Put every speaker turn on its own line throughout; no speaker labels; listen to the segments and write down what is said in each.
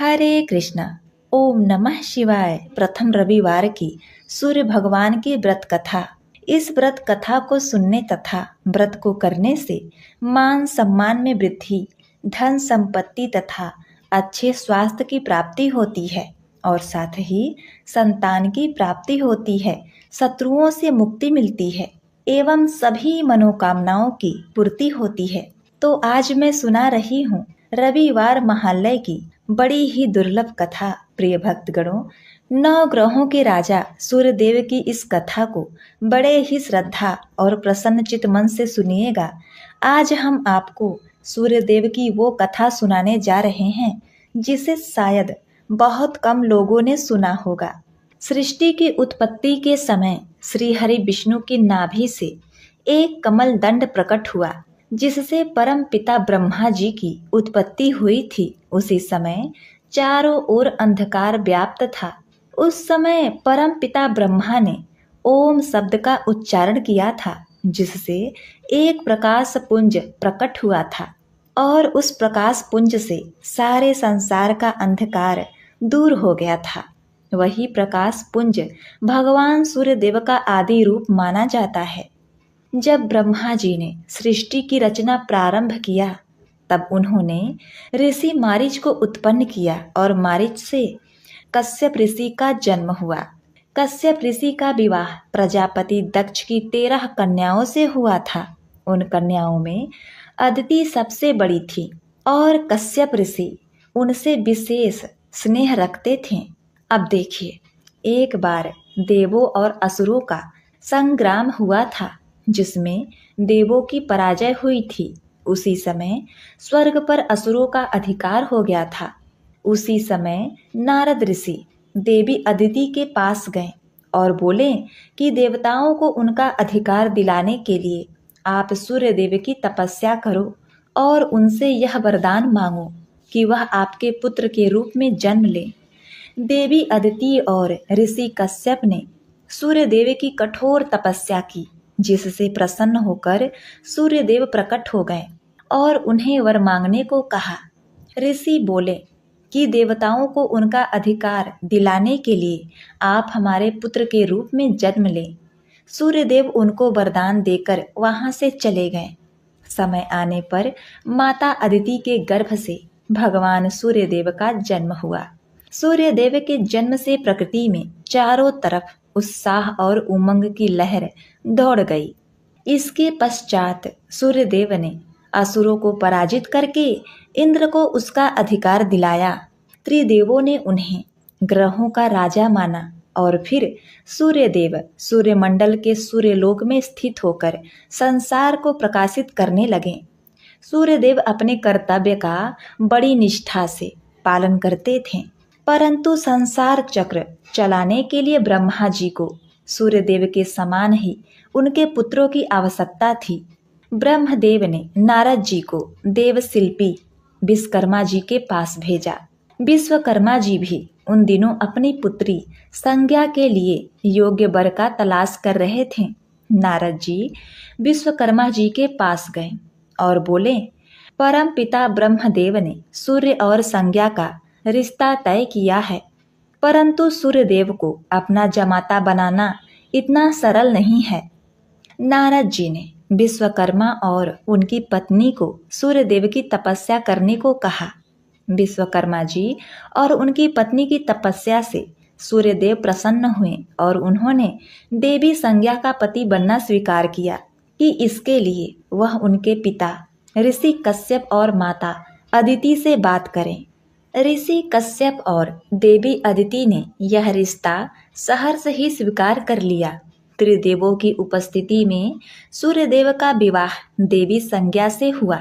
हरे कृष्णा। ओम नमः शिवाय। प्रथम रविवार की सूर्य भगवान की व्रत कथा। इस व्रत कथा को सुनने तथा व्रत को करने से मान सम्मान में वृद्धि, धन संपत्ति तथा अच्छे स्वास्थ्य की प्राप्ति होती है और साथ ही संतान की प्राप्ति होती है, शत्रुओं से मुक्ति मिलती है एवं सभी मनोकामनाओं की पूर्ति होती है। तो आज मैं सुना रही हूँ रविवार महालय की बड़ी ही दुर्लभ कथा। प्रिय भक्तगणों, 9 ग्रहों के राजा सूर्यदेव की इस कथा को बड़े ही श्रद्धा और प्रसन्नचित मन से सुनिएगा। आज हम आपको सूर्यदेव की वो कथा सुनाने जा रहे हैं जिसे शायद बहुत कम लोगों ने सुना होगा। सृष्टि की उत्पत्ति के समय श्री हरि विष्णु की नाभि से एक कमल दंड प्रकट हुआ जिससे परम पिता ब्रह्मा जी की उत्पत्ति हुई थी। उसी समय चारों ओर अंधकार व्याप्त था। उस समय परम पिता ब्रह्मा ने ओम शब्द का उच्चारण किया था जिससे एक प्रकाश पुंज प्रकट हुआ था और उस प्रकाश पुंज से सारे संसार का अंधकार दूर हो गया था। वही प्रकाश पुंज भगवान सूर्यदेव का आदि रूप माना जाता है। जब ब्रह्मा जी ने सृष्टि की रचना प्रारंभ किया तब उन्होंने ऋषि मारीच को उत्पन्न किया और मारीच से कश्यप ऋषि का जन्म हुआ। कश्यप ऋषि का विवाह प्रजापति दक्ष की 13 कन्याओं से हुआ था। उन कन्याओं में अदिति सबसे बड़ी थी और कश्यप ऋषि उनसे विशेष स्नेह रखते थे। अब देखिए, एक बार देवों और असुरों का संग्राम हुआ था जिसमें देवों की पराजय हुई थी। उसी समय स्वर्ग पर असुरों का अधिकार हो गया था। उसी समय नारद ऋषि देवी अदिति के पास गए और बोले कि देवताओं को उनका अधिकार दिलाने के लिए आप सूर्य देव की तपस्या करो और उनसे यह वरदान मांगो कि वह आपके पुत्र के रूप में जन्म ले। देवी अदिति और ऋषि कश्यप ने सूर्य देव की कठोर तपस्या की जिससे प्रसन्न होकर सूर्यदेव प्रकट हो गए और उन्हें वर मांगने को कहा। ऋषि बोले कि देवताओं को उनका अधिकार दिलाने के लिए आप हमारे पुत्र के रूप में जन्म लें। सूर्यदेव उनको वरदान देकर वहां से चले गए। समय आने पर माता अदिति के गर्भ से भगवान सूर्यदेव का जन्म हुआ। सूर्यदेव के जन्म से प्रकृति में चारों तरफ उत्साह और उमंग की लहर दौड़ गई। इसके पश्चात सूर्यदेव ने असुरों को पराजित करके इंद्र को उसका अधिकार दिलाया। त्रिदेवों ने उन्हें ग्रहों का राजा माना और फिर सूर्यदेव सूर्यमंडल के सूर्यलोक में स्थित होकर संसार को प्रकाशित करने लगे। सूर्यदेव अपने कर्तव्य का बड़ी निष्ठा से पालन करते थे, परंतु संसार चक्र चलाने के लिए ब्रह्मा जी को सूर्यदेव के समान ही उनके पुत्रों की आवश्यकता थी। ब्रह्मदेव ने नारद जी को देवशिल्पी विश्वकर्मा जी के पास भेजा। विश्वकर्मा जी भी उन दिनों अपनी पुत्री संज्ञा के लिए योग्य वर का तलाश कर रहे थे। नारद जी विश्वकर्मा जी के पास गए और बोले, परम पिता ब्रह्मदेव ने सूर्य और संज्ञा का रिश्ता तय किया है, परंतु सूर्यदेव को अपना जमाता बनाना इतना सरल नहीं है। नारद जी ने विश्वकर्मा और उनकी पत्नी को सूर्यदेव की तपस्या करने को कहा। विश्वकर्मा जी और उनकी पत्नी की तपस्या से सूर्यदेव प्रसन्न हुए और उन्होंने देवी संज्ञा का पति बनना स्वीकार किया कि इसके लिए वह उनके पिता ऋषि कश्यप और माता अदिति से बात करें। ऋषि कश्यप और देवी अदिति ने यह रिश्ता सहर्ष ही स्वीकार कर लिया। त्रिदेवों की उपस्थिति में सूर्यदेव का विवाह देवी संज्ञा से हुआ।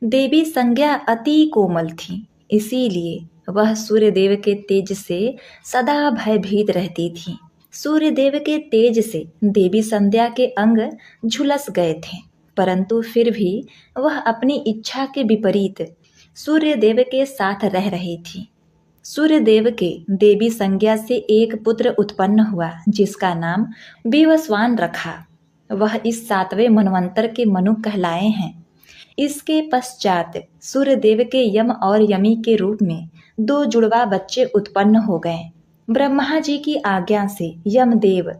देवी संज्ञा अति कोमल थी, इसीलिए वह सूर्यदेव के तेज से सदा भयभीत रहती थी। सूर्यदेव के तेज से देवी संध्या के अंग झुलस गए थे, परंतु फिर भी वह अपनी इच्छा के विपरीत सूर्यदेव के साथ रह रही थी। सूर्यदेव के देवी संज्ञा से एक पुत्र उत्पन्न हुआ जिसका नाम विवस्वान रखा। वह इस 7वें मनवंतर के मनु कहलाए हैं। इसके पश्चात सूर्यदेव के यम और यमी के रूप में 2 जुड़वा बच्चे उत्पन्न हो गए। ब्रह्मा जी की आज्ञा से यमदेव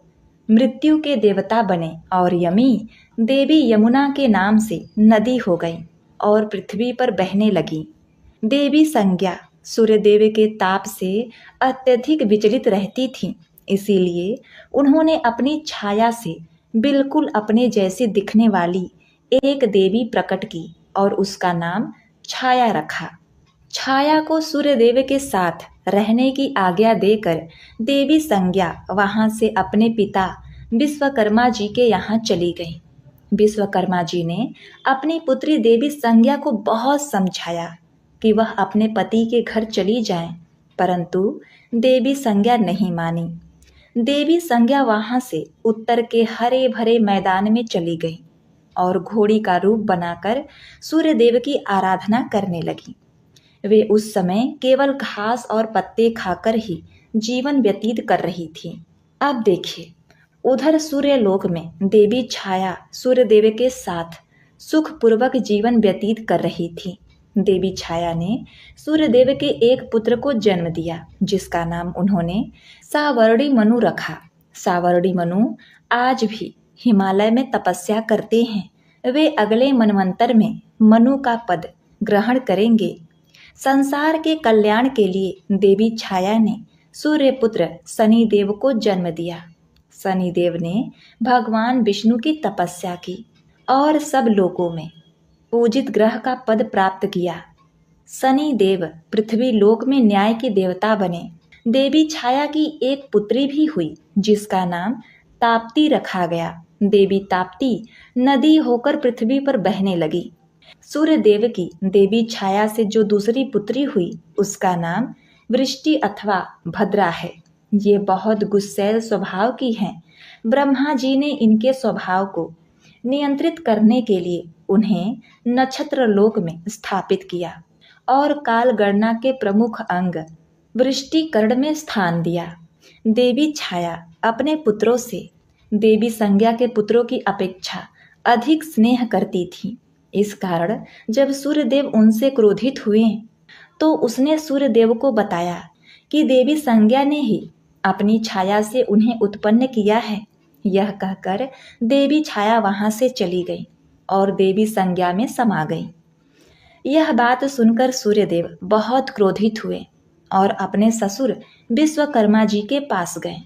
मृत्यु के देवता बने और यमी देवी यमुना के नाम से नदी हो गई और पृथ्वी पर बहने लगी। देवी संज्ञा सूर्यदेव के ताप से अत्यधिक विचलित रहती थी, इसीलिए उन्होंने अपनी छाया से बिल्कुल अपने जैसी दिखने वाली एक देवी प्रकट की और उसका नाम छाया रखा। छाया को सूर्यदेव के साथ रहने की आज्ञा देकर देवी संज्ञा वहां से अपने पिता विश्वकर्मा जी के यहाँ चली गई। विश्वकर्मा जी ने अपनी पुत्री देवी संज्ञा को बहुत समझाया कि वह अपने पति के घर चली जाए, परंतु देवी संज्ञा नहीं मानी। देवी संज्ञा वहां से उत्तर के हरे भरे मैदान में चली गई और घोड़ी का रूप बनाकर सूर्यदेव की आराधना करने लगी। वे उस समय केवल घास और पत्ते खाकर ही जीवन व्यतीत कर रही थी। अब देखिए, उधर सूर्यलोक में देवी छाया सूर्यदेव के साथ सुखपूर्वक जीवन व्यतीत कर रही थी। देवी छाया ने सूर्यदेव के एक पुत्र को जन्म दिया, जिसका नाम उन्होंने सावर्णी मनु रखा। सावर्णी मनु आज भी हिमालय में तपस्या करते हैं। वे अगले मनवंतर में मनु का पद ग्रहण करेंगे। संसार के कल्याण के लिए देवी छाया ने सूर्यपुत्र शनिदेव को जन्म दिया। शनिदेव ने भगवान विष्णु की तपस्या की और सब लोकों में पूजित ग्रह का पद प्राप्त किया। शनिदेव पृथ्वी लोक में न्याय के देवता बने। देवी छाया की एक पुत्री भी हुई, जिसका नाम ताप्ती रखा गया। देवी ताप्ती नदी होकर पृथ्वी पर बहने लगी। सूर्यदेव की देवी छाया से जो दूसरी पुत्री हुई, उसका नाम वृष्टि अथवा भद्रा है। ये बहुत गुस्सैल स्वभाव की हैं। ब्रह्मा जी ने इनके स्वभाव को नियंत्रित करने के लिए उन्हें नक्षत्र लोक में स्थापित किया और काल गणना के प्रमुख अंग वृष्टि कर्ण में स्थान दिया। देवी छाया अपने पुत्रों से देवी संज्ञा के पुत्रों की अपेक्षा अधिक स्नेह करती थी। इस कारण जब सूर्यदेव उनसे क्रोधित हुए तो उसने सूर्यदेव को बताया कि देवी संज्ञा ने ही अपनी छाया से उन्हें उत्पन्न किया है। यह कहकर देवी छाया वहां से चली गई और देवी संज्ञा में समा गई। यह बात सुनकर सूर्यदेव बहुत क्रोधित हुए और अपने ससुर विश्वकर्मा जी के पास गए।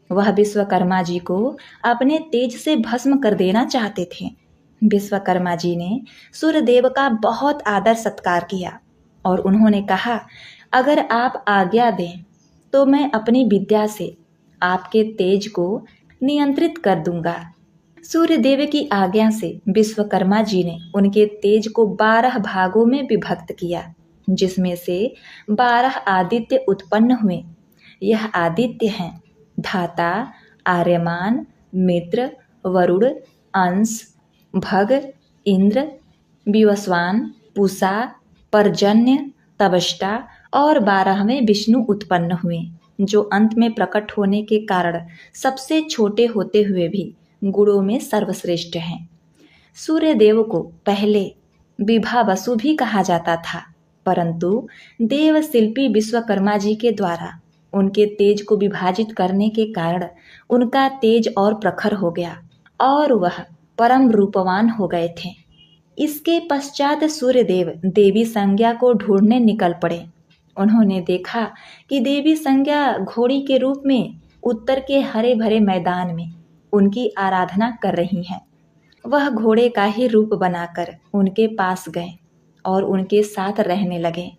वह विश्वकर्मा जी को अपने तेज से भस्म कर देना चाहते थे। विश्वकर्मा जी ने सूर्यदेव का बहुत आदर सत्कार किया और उन्होंने कहा, अगर आप आज्ञा दें तो मैं अपनी विद्या से आपके तेज को नियंत्रित कर दूंगा। सूर्यदेव की आज्ञा से विश्वकर्मा जी ने उनके तेज को 12 भागों में विभक्त किया, जिसमें से 12 आदित्य उत्पन्न हुए। यह आदित्य हैं धाता, आर्यमान, मित्र, वरुण, अंश, भग, इंद्र, विवस्वान, पूषा, पर्जन्य, तवष्टा और 12वें विष्णु उत्पन्न हुए, जो अंत में प्रकट होने के कारण सबसे छोटे होते हुए भी गुणों में सर्वश्रेष्ठ हैं। सूर्यदेव को पहले विभावसु भी कहा जाता था, परंतु देव शिल्पी विश्वकर्मा जी के द्वारा उनके तेज को विभाजित करने के कारण उनका तेज और प्रखर हो गया और वह परम रूपवान हो गए थे। इसके पश्चात सूर्यदेव देवी संज्ञा को ढूंढने निकल पड़े। उन्होंने देखा कि देवी संज्ञा घोड़ी के रूप में उत्तर के हरे भरे मैदान में उनकी आराधना कर रही हैं। वह घोड़े का ही रूप बनाकर उनके पास गए और उनके साथ रहने लगे।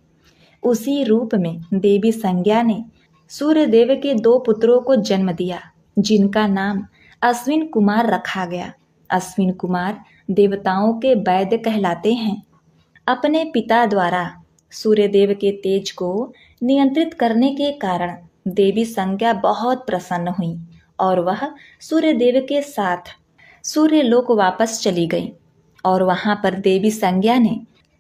उसी रूप में देवी संज्ञा ने सूर्यदेव के 2 पुत्रों को जन्म दिया, जिनका नाम अश्विन कुमार रखा गया। अश्विन कुमार देवताओं के वैद्य कहलाते हैं। अपने पिता द्वारा सूर्यदेव के तेज को नियंत्रित करने के कारण देवी संज्ञा बहुत प्रसन्न हुई और वह सूर्यदेव के साथ सूर्यलोक वापस चली गई और वहां पर देवी संज्ञा ने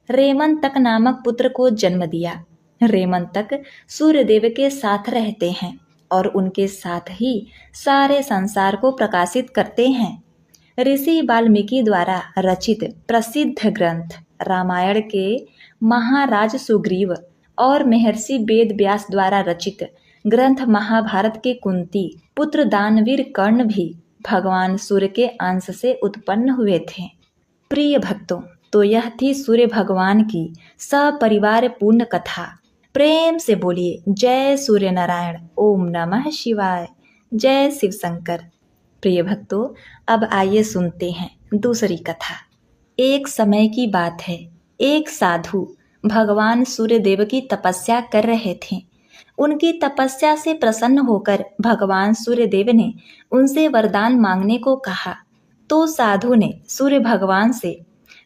रेमंतक नामक पुत्र को जन्म दिया। रेमंतक सूर्यदेव के साथ रहते हैं और उनके साथ ही सारे संसार को प्रकाशित करते हैं। ऋषि वाल्मीकि द्वारा रचित प्रसिद्ध ग्रंथ रामायण के महाराज सुग्रीव और महर्षि वेद व्यास द्वारा रचित ग्रंथ महाभारत के कुंती पुत्र दानवीर कर्ण भी भगवान सूर्य के अंश से उत्पन्न हुए थे। प्रिय भक्तों, तो यह थी सूर्य भगवान की सपरिवार पूर्ण कथा। प्रेम से बोलिए जय सूर्य नारायण, ओम नमः शिवाय, जय शिव शंकर। प्रिय भक्तों, अब आइए सुनते हैं दूसरी कथा। एक समय की बात है, एक साधु भगवान सूर्य देव की तपस्या कर रहे थे। उनकी तपस्या से प्रसन्न होकर भगवान सूर्य देव ने उनसे वरदान मांगने को कहा। तो साधु ने सूर्य भगवान से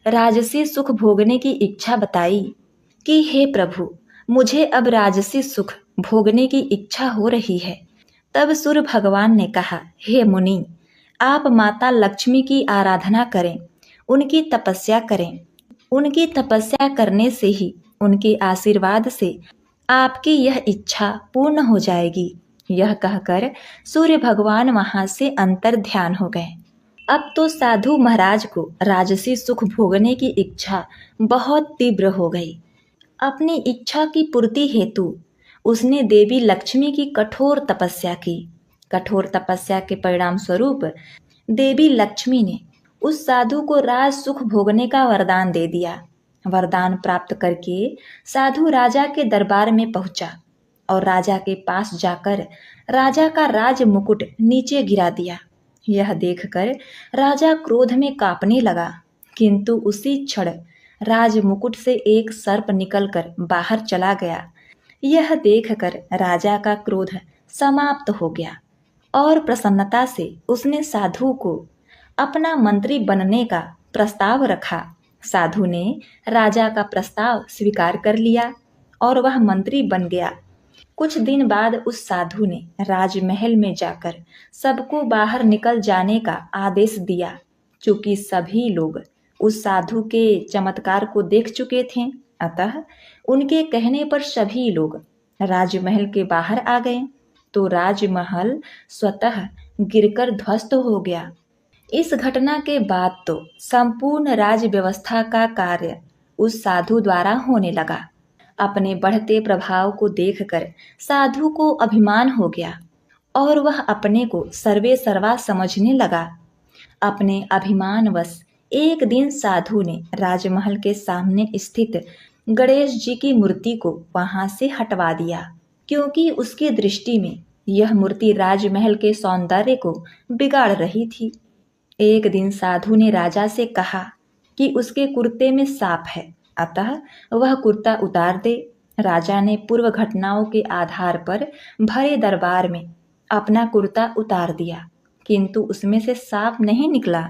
राजसी सुख भोगने की इच्छा बताई कि हे प्रभु, मुझे अब राजसी सुख भोगने की इच्छा हो रही है। तब सूर्य भगवान ने कहा, हे मुनि, आप माता लक्ष्मी की आराधना करें, उनकी तपस्या करें। उनकी तपस्या करने से ही, उनके आशीर्वाद से आपकी यह इच्छा पूर्ण हो जाएगी। यह कहकर सूर्य भगवान वहां से अंतर ध्यान हो गए। अब तो साधु महाराज को राजसी सुख भोगने की इच्छा बहुत तीव्र हो गई। अपनी इच्छा की पूर्ति हेतु उसने देवी लक्ष्मी की कठोर तपस्या की। कठोर तपस्या के परिणाम स्वरूप देवी लक्ष्मी ने उस साधु को राज सुख भोगने का वरदान दे दिया। वरदान प्राप्त करके साधु राजा के दरबार में पहुंचा और राजा के पास जाकर राजा का राज मुकुट नीचे गिरा दिया। यह देखकर राजा क्रोध में कांपने लगा, किंतु उसी क्षण राज मुकुट से एक सर्प निकलकर बाहर चला गया। यह देखकर राजा का क्रोध समाप्त हो गया और प्रसन्नता से उसने साधु को अपना मंत्री बनने का प्रस्ताव रखा। साधु ने राजा का प्रस्ताव स्वीकार कर लिया और वह मंत्री बन गया। कुछ दिन बाद उस साधु ने राजमहल में जाकर सबको बाहर निकल जाने का आदेश दिया। चूंकि सभी लोग उस साधु के चमत्कार को देख चुके थे, अतः उनके कहने पर सभी लोग राजमहल के बाहर आ गए। तो राजमहल स्वतः गिरकर ध्वस्त हो गया। इस घटना के बाद तो संपूर्ण राज व्यवस्था का कार्य उस साधु द्वारा होने लगा। अपने बढ़ते प्रभाव को देखकर साधु को अभिमान हो गया और वह अपने को सर्वे सर्वा समझने लगा। अपने अभिमानवश एक दिन साधु ने राजमहल के सामने स्थित गणेश जी की मूर्ति को वहां से हटवा दिया, क्योंकि उसकी दृष्टि में यह मूर्ति राजमहल के सौंदर्य को बिगाड़ रही थी। एक दिन साधु ने राजा से कहा कि उसके कुर्ते में सांप है, अतः वह कुर्ता उतार दे। राजा ने पूर्व घटनाओं के आधार पर भरे दरबार में अपना कुर्ता उतार दिया, किंतु उसमें से सांप नहीं निकला।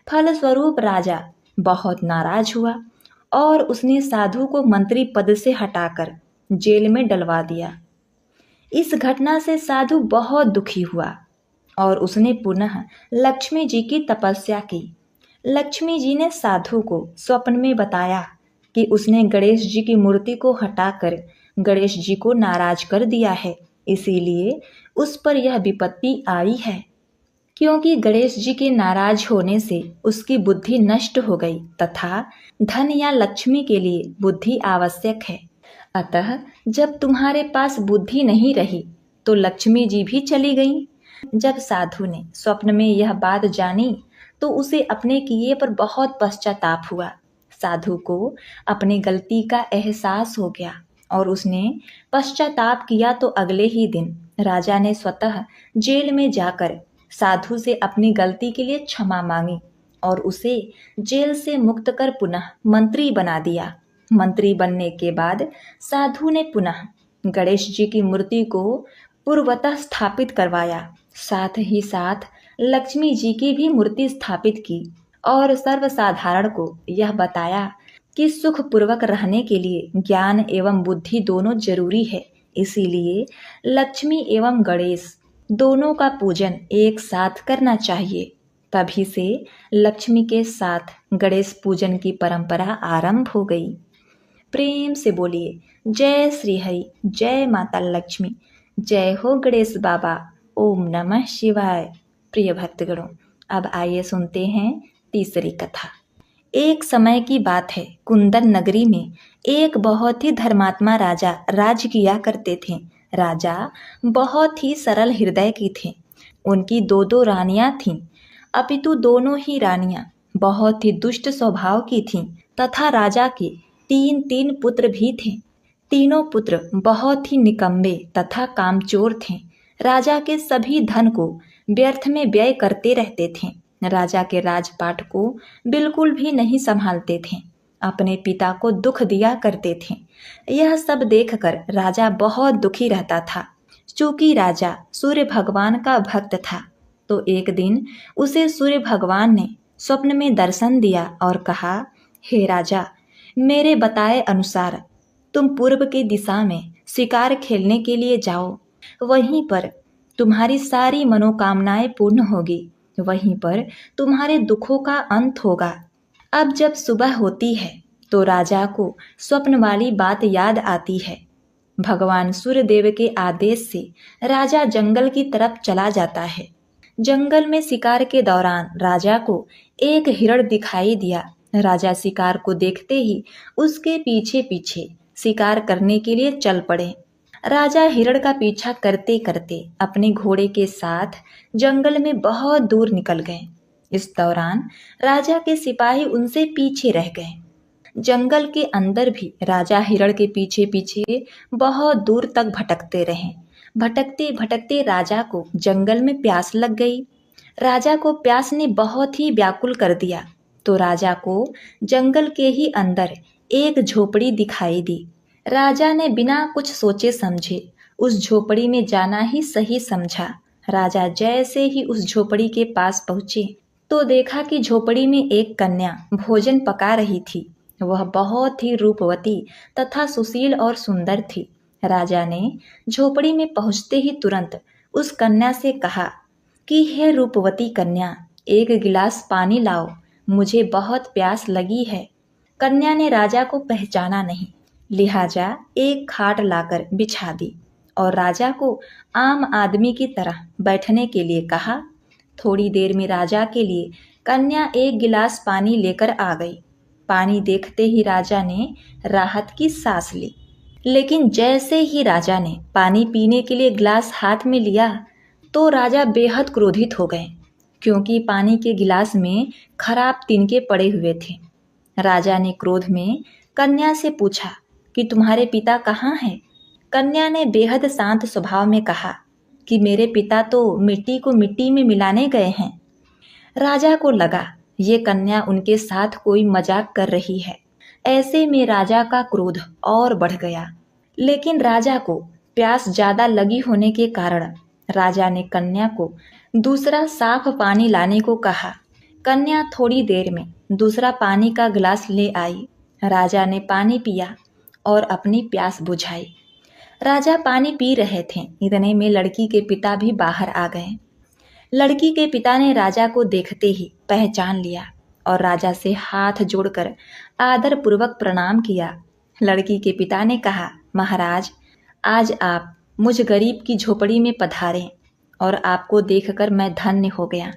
फलस्वरूप राजा बहुत नाराज हुआ और उसने साधु को मंत्री पद से हटाकर जेल में डलवा दिया। इस घटना से साधु बहुत दुखी हुआ और उसने पुनः लक्ष्मी जी की तपस्या की। लक्ष्मी जी ने साधु को स्वप्न में बताया कि उसने गणेश जी की मूर्ति को हटाकर गणेश जी को नाराज कर दिया है, इसीलिए उस पर यह विपत्ति आई है। क्योंकि गणेश जी के नाराज होने से उसकी बुद्धि नष्ट हो गई तथा धन या लक्ष्मी के लिए बुद्धि आवश्यक है। अतः जब तुम्हारे पास बुद्धि नहीं रही तो लक्ष्मी जी भी चली गई। जब साधु ने स्वप्न में यह बात जानी तो उसे अपने किए पर बहुत पश्चाताप हुआ। साधु को अपनी गलती का एहसास हो गया और उसने पश्चाताप किया तो अगले ही दिन राजा ने स्वतः जेल में जाकर साधु से अपनी गलती के लिए क्षमा मांगी और उसे जेल से मुक्त कर पुनः मंत्री बना दिया। मंत्री बनने के बाद साधु ने पुनः गणेश जी की मूर्ति को पूर्वतः स्थापित करवाया, साथ ही साथ लक्ष्मी जी की भी मूर्ति स्थापित की और सर्वसाधारण को यह बताया कि सुख पूर्वक रहने के लिए ज्ञान एवं बुद्धि दोनों जरूरी है, इसीलिए लक्ष्मी एवं गणेश दोनों का पूजन एक साथ करना चाहिए। तभी से लक्ष्मी के साथ गणेश पूजन की परंपरा आरंभ हो गई। प्रेम से बोलिए जय श्री हरि, जय माता लक्ष्मी, जय हो गणेश बाबा, ओम नमः शिवाय। प्रिय भक्तगणों, अब आइए सुनते हैं तीसरी कथा। एक समय की बात है, कुंदन नगरी में एक बहुत ही धर्मात्मा राजा राज किया करते थे। राजा बहुत ही सरल हृदय की थे। उनकी दो दो रानियां थीं, अपितु दोनों ही रानियां बहुत ही दुष्ट स्वभाव की थीं तथा राजा के तीन तीन पुत्र भी थे। तीनों पुत्र बहुत ही निकम्मे तथा कामचोर थे। राजा के सभी धन को व्यर्थ में व्यय करते रहते थे। राजा के राजपाट को बिल्कुल भी नहीं संभालते थे। अपने पिता को दुख दिया करते थे। यह सब देखकर राजा बहुत दुखी रहता था। चूंकि राजा सूर्य भगवान का भक्त था, तो एक दिन उसे सूर्य भगवान ने स्वप्न में दर्शन दिया और कहा, हे राजा, मेरे बताए अनुसार तुम पूर्व की दिशा में शिकार खेलने के लिए जाओ। वहीं पर तुम्हारी सारी मनोकामनाएं पूर्ण होगी। वहीं पर तुम्हारे दुखों का अंत होगा। अब जब सुबह होती है तो राजा को स्वप्न वाली बात याद आती है। भगवान सूर्यदेव के आदेश से राजा जंगल की तरफ चला जाता है। जंगल में शिकार के दौरान राजा को एक हिरण दिखाई दिया। राजा शिकार को देखते ही उसके पीछे पीछे शिकार करने के लिए चल पड़े। राजा हिरण का पीछा करते करते अपने घोड़े के साथ जंगल में बहुत दूर निकल गए। इस दौरान राजा के सिपाही उनसे पीछे रह गए। जंगल के अंदर भी राजा हिरण के पीछे पीछे बहुत दूर तक भटकते रहे। भटकते भटकते राजा को जंगल में प्यास लग गई। राजा को प्यास ने बहुत ही व्याकुल कर दिया, तो राजा को जंगल के ही अंदर एक झोपड़ी दिखाई दी। राजा ने बिना कुछ सोचे समझे उस झोपड़ी में जाना ही सही समझा। राजा जैसे ही उस झोपड़ी के पास पहुंचे तो देखा कि झोपड़ी में एक कन्या भोजन पका रही थी। वह बहुत ही रूपवती तथा सुशील और सुंदर थी। राजा ने झोपड़ी में पहुंचते ही तुरंत उस कन्या से कहा कि हे रूपवती कन्या, एक गिलास पानी लाओ, मुझे बहुत प्यास लगी है। कन्या ने राजा को पहचाना नहीं, लिहाजा एक खाट लाकर बिछा दी और राजा को आम आदमी की तरह बैठने के लिए कहा। थोड़ी देर में राजा के लिए कन्या एक गिलास पानी लेकर आ गई। पानी देखते ही राजा ने राहत की सांस ली। लेकिन जैसे ही राजा ने पानी पीने के लिए गिलास हाथ में लिया तो राजा बेहद क्रोधित हो गए, क्योंकि पानी के गिलास में खराब तिनके पड़े हुए थे। राजा ने क्रोध में कन्या से पूछा कि तुम्हारे पिता कहाँ हैं? कन्या ने बेहद शांत स्वभाव में कहा कि मेरे पिता तो मिट्टी को मिट्टी में मिलाने गए हैं। राजा को लगा ये कन्या उनके साथ कोई मजाक कर रही है। ऐसे में राजा का क्रोध और बढ़ गया। लेकिन राजा को प्यास ज्यादा लगी होने के कारण राजा ने कन्या को दूसरा साफ पानी लाने को कहा। कन्या थोड़ी देर में दूसरा पानी का गिलास ले आई। राजा ने पानी पिया और अपनी प्यास बुझाई। राजा पानी पी रहे थे, इतने में लड़की के पिता भी बाहर आ गए। लड़की के पिता ने राजा को देखते ही पहचान लिया और राजा से हाथ जोड़कर आदर पूर्वक प्रणाम किया। लड़की के पिता ने कहा, महाराज, आज आप मुझ गरीब की झोपड़ी में पधारे और आपको देखकर मैं धन्य हो गया।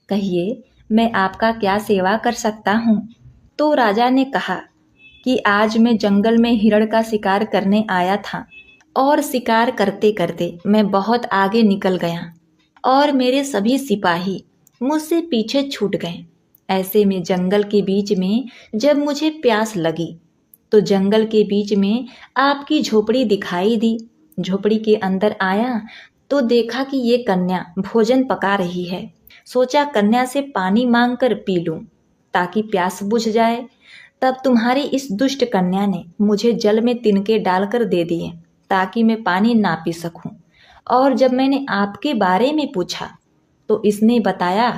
कहिए, मैं आपका क्या सेवा कर सकता हूँ? तो राजा ने कहा कि आज मैं जंगल में हिरण का शिकार करने आया था और शिकार करते करते मैं बहुत आगे निकल गया और मेरे सभी सिपाही मुझसे पीछे छूट गए। ऐसे में जंगल के बीच में जब मुझे प्यास लगी तो जंगल के बीच में आपकी झोपड़ी दिखाई दी। झोपड़ी के अंदर आया तो देखा कि ये कन्या भोजन पका रही है। सोचा कन्या से पानी मांगकर पी लूं ताकि प्यास बुझ जाए। तब तुम्हारी इस दुष्ट कन्या ने मुझे जल में तिनके डालकर दे दिए ताकि मैं पानी ना पी सकूं। और जब मैंने आपके बारे में पूछा तो इसने बताया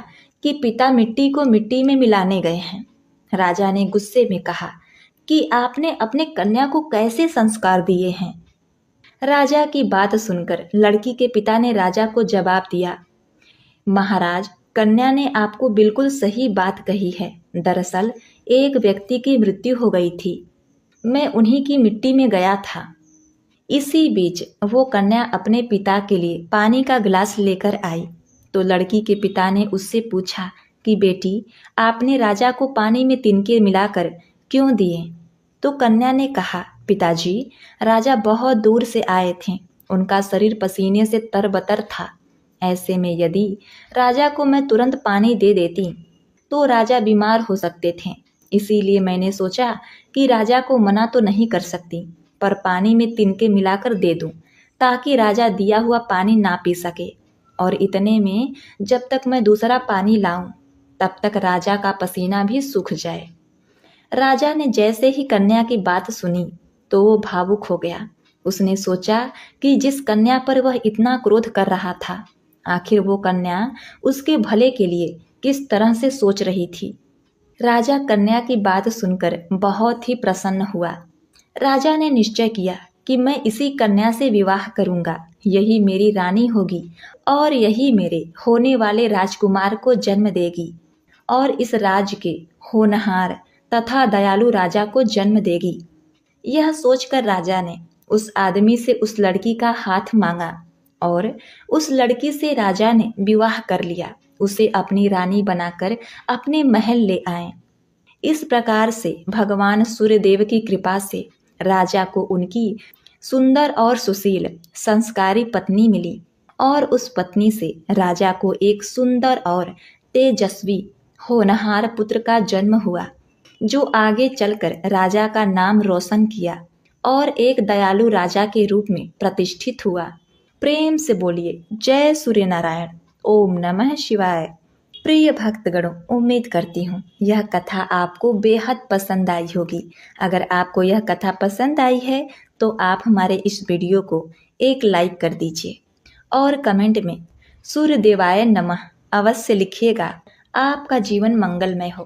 कि पिता मिट्टी को मिट्टी में मिलाने गए हैं। राजा ने गुस्से में कहा कि आपने अपने कन्या को कैसे संस्कार दिए हैं? राजा की बात सुनकर लड़की के पिता ने राजा को जवाब दिया, महाराज, कन्या ने आपको बिल्कुल सही बात कही है। दरअसल एक व्यक्ति की मृत्यु हो गई थी। मैं उन्हीं की मिट्टी में गया था। इसी बीच वो कन्या अपने पिता के लिए पानी का गिलास लेकर आई तो लड़की के पिता ने उससे पूछा कि बेटी, आपने राजा को पानी में तिनके मिलाकर क्यों दिए? तो कन्या ने कहा, पिताजी, राजा बहुत दूर से आए थे, उनका शरीर पसीने से तरबतर था। ऐसे में यदि राजा को मैं तुरंत पानी दे देती तो राजा बीमार हो सकते थे। इसीलिए मैंने सोचा कि राजा को मना तो नहीं कर सकती, पर पानी में तिनके मिलाकर दे दूं, ताकि राजा दिया हुआ पानी ना पी सके। और इतने में जब तक मैं दूसरा पानी लाऊं, तब तक राजा का पसीना भी सूख जाए। राजा ने जैसे ही कन्या की बात सुनी तो वो भावुक हो गया। उसने सोचा कि जिस कन्या पर वह इतना क्रोध कर रहा था, आखिर वो कन्या उसके भले के लिए किस तरह से सोच रही थी। राजा कन्या की बात सुनकर बहुत ही प्रसन्न हुआ। राजा ने निश्चय किया कि मैं इसी कन्या से विवाह करूंगा, यही मेरी रानी होगी और यही मेरे होने वाले राजकुमार को जन्म देगी और इस राज्य के होनहार तथा दयालु राजा को जन्म देगी। यह सोचकर राजा ने उस आदमी से उस लड़की का हाथ मांगा और उस लड़की से राजा ने विवाह कर लिया। उसे अपनी रानी बनाकर अपने महल ले आए। इस प्रकार से भगवान सूर्यदेव की कृपा से राजा को उनकी सुंदर और सुशील संस्कारी पत्नी मिली और उस पत्नी से राजा को एक सुंदर और तेजस्वी होनहार पुत्र का जन्म हुआ, जो आगे चलकर राजा का नाम रोशन किया और एक दयालु राजा के रूप में प्रतिष्ठित हुआ। प्रेम से बोलिए जय सूर्य नारायण। ओम नमः शिवाय। प्रिय भक्तगणों, उम्मीद करती हूँ यह कथा आपको बेहद पसंद आई होगी। अगर आपको यह कथा पसंद आई है तो आप हमारे इस वीडियो को एक लाइक कर दीजिए और कमेंट में सूर्य देवाय नमः अवश्य लिखिएगा। आपका जीवन मंगलमय हो।